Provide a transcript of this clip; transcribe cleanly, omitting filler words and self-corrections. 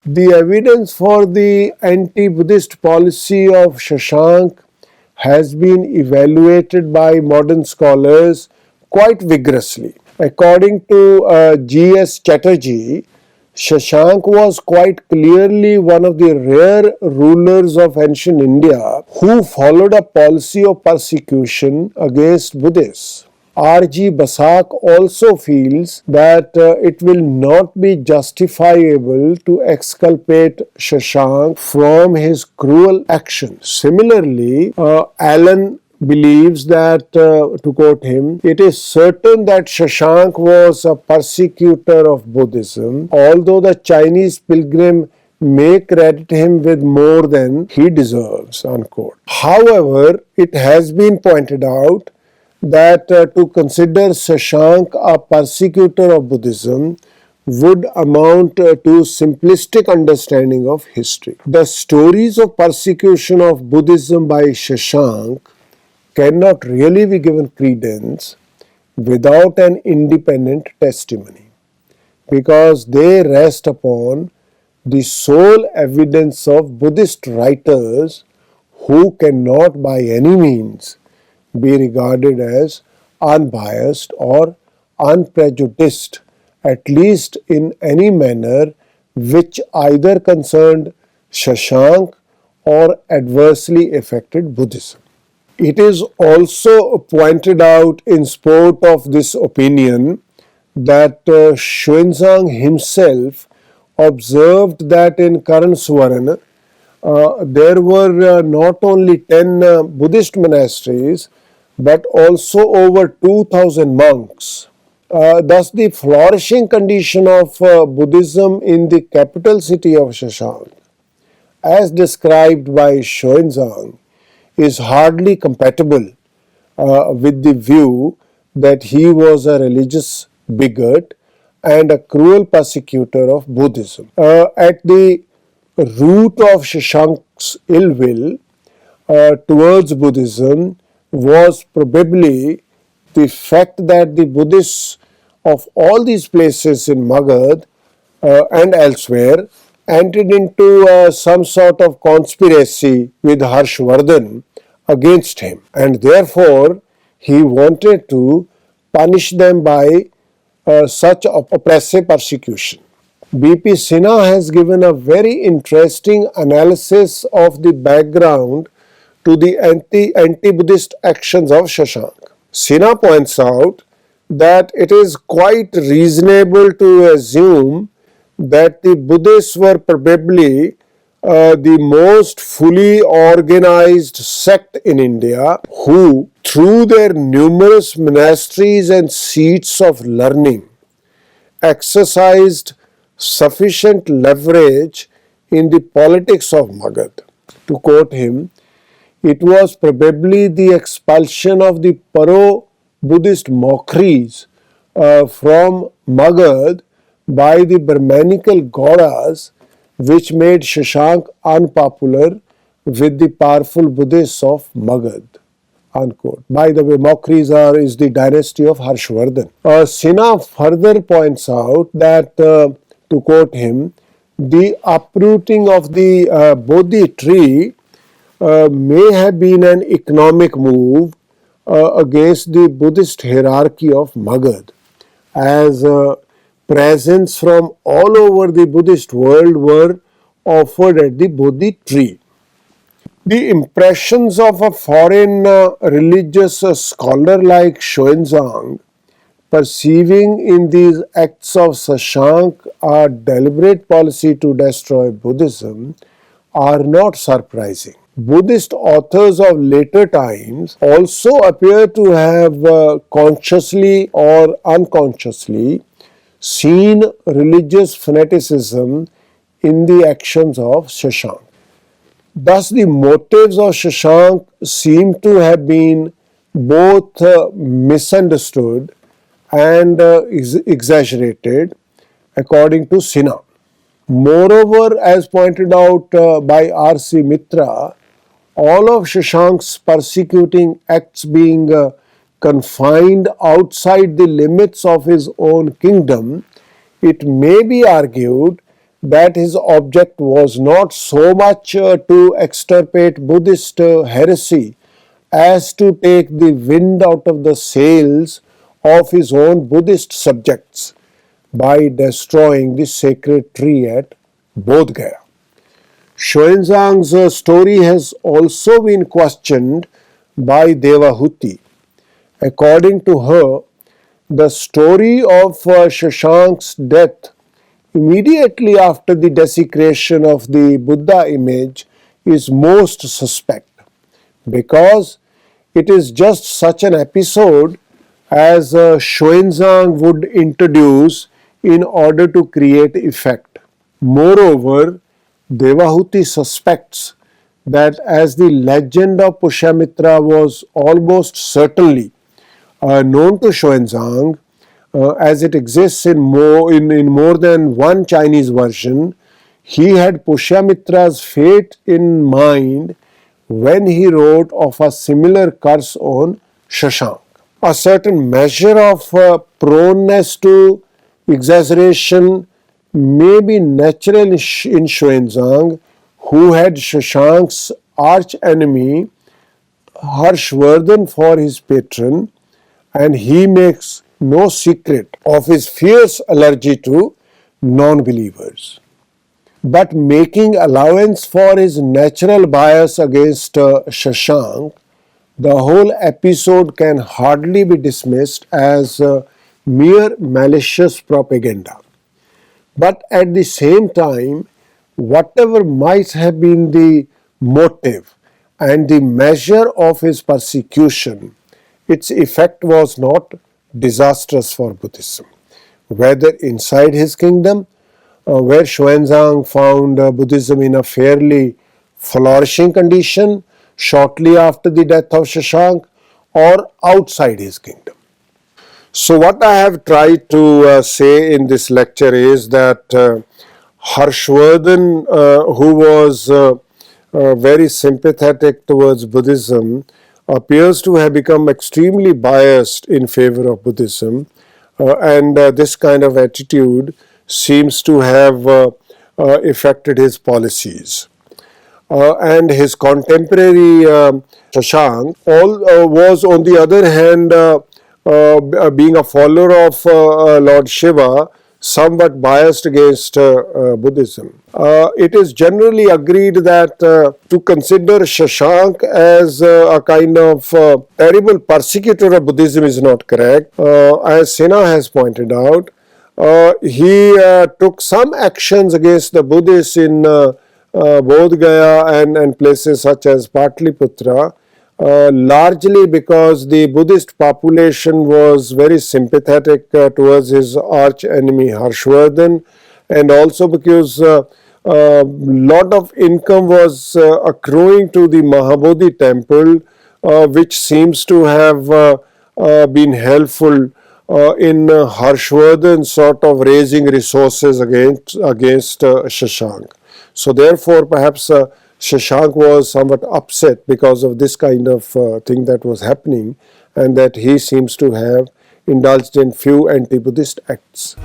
The evidence for the anti-Buddhist policy of Sasanka has been evaluated by modern scholars quite vigorously. According to G.S. Chatterjee, Sasanka was quite clearly one of the rare rulers of ancient India who followed a policy of persecution against Buddhists. R.G. Basak also feels that it will not be justifiable to exculpate Sasanka from his cruel actions. Similarly, Allen believes that, to quote him, it is certain that Sasanka was a persecutor of Buddhism, although the Chinese pilgrim may credit him with more than he deserves, unquote. However, it has been pointed out that to consider Sasanka a persecutor of Buddhism would amount to simplistic understanding of history. The stories of persecution of Buddhism by Sasanka cannot really be given credence without an independent testimony, because they rest upon the sole evidence of Buddhist writers who cannot by any means be regarded as unbiased or unprejudiced, at least in any manner which either concerned Sasanka or adversely affected Buddhism. It is also pointed out in support of this opinion that Xuanzang himself observed that in Karanswaran there were not only 10 Buddhist monasteries but also over 2,000 monks. Thus, the flourishing condition of Buddhism in the capital city of Sasanka, as described by Xuanzang, is hardly compatible with the view that he was a religious bigot and a cruel persecutor of Buddhism. At the root of Sasanka's ill will towards Buddhism was probably the fact that the Buddhists of all these places in Magad and elsewhere entered into some sort of conspiracy with Harshvardhan against him, and therefore he wanted to punish them by such oppressive persecution. B.P. Sinha has given a very interesting analysis of the background to the anti-Buddhist actions of Sasanka. Sinha points out that it is quite reasonable to assume that the Buddhists were probably the most fully organized sect in India who, through their numerous monasteries and seats of learning, exercised sufficient leverage in the politics of Magad. To quote him, it was probably the expulsion of the Paro-Buddhist mockeries from Magad by the Brahmanical Gaudas which made Sasanka unpopular with the powerful Buddhists of Magad, unquote. By the way, mockeries is the dynasty of Harshvardhan. Sinha further points out that, to quote him, the uprooting of the Bodhi tree may have been an economic move against the Buddhist hierarchy of Magad, as presents from all over the Buddhist world were offered at the Bodhi tree. The impressions of a foreign religious scholar like Xuanzang perceiving in these acts of Sasanka a deliberate policy to destroy Buddhism are not surprising. Buddhist authors of later times also appear to have consciously or unconsciously seen religious fanaticism in the actions of Sasanka. Thus, the motives of Sasanka seem to have been both misunderstood and exaggerated, according to Sinha. Moreover, as pointed out by R.C. Mitra, all of Sasanka's persecuting acts being confined outside the limits of his own kingdom, it may be argued that his object was not so much to extirpate Buddhist heresy as to take the wind out of the sails of his own Buddhist subjects by destroying the sacred tree at Bodh Gaya. Xuanzang's story has also been questioned by Devahuti. According to her, the story of Shashank's death immediately after the desecration of the Buddha image is most suspect, because it is just such an episode as Xuanzang would introduce in order to create effect. Moreover, Devahuti suspects that as the legend of Pushyamitra was almost certainly known to Xuanzang, as it exists in more than one Chinese version, he had Pushyamitra's fate in mind when he wrote of a similar curse on Shashank. A certain measure of proneness to exaggeration may be natural in Xuanzang, who had Shashank's arch enemy Harshvardhan for his patron, and he makes no secret of his fierce allergy to non-believers. But making allowance for his natural bias against Shashank, the whole episode can hardly be dismissed as mere malicious propaganda. But at the same time, whatever might have been the motive and the measure of his persecution, its effect was not disastrous for Buddhism. Whether inside his kingdom, where Xuanzang found Buddhism in a fairly flourishing condition shortly after the death of Shashank, or outside his kingdom. So what I have tried to say in this lecture is that Harshvardhan, who was very sympathetic towards Buddhism, appears to have become extremely biased in favor of Buddhism, and this kind of attitude seems to have affected his policies. And his contemporary Shashank was on the other hand, being a follower of Lord Shiva, somewhat biased against Buddhism. It is generally agreed that to consider Shashank as a kind of terrible persecutor of Buddhism is not correct. As Sena has pointed out, he took some actions against the Buddhists in Bodh Gaya and places such as Patliputra, largely because the Buddhist population was very sympathetic towards his arch enemy Harshvardhan, and also because a lot of income was accruing to the Mahabodhi temple, which seems to have been helpful in Harshvardhan sort of raising resources against Shashank. So therefore perhaps Shashank was somewhat upset because of this kind of thing that was happening, and that he seems to have indulged in few anti-Buddhist acts.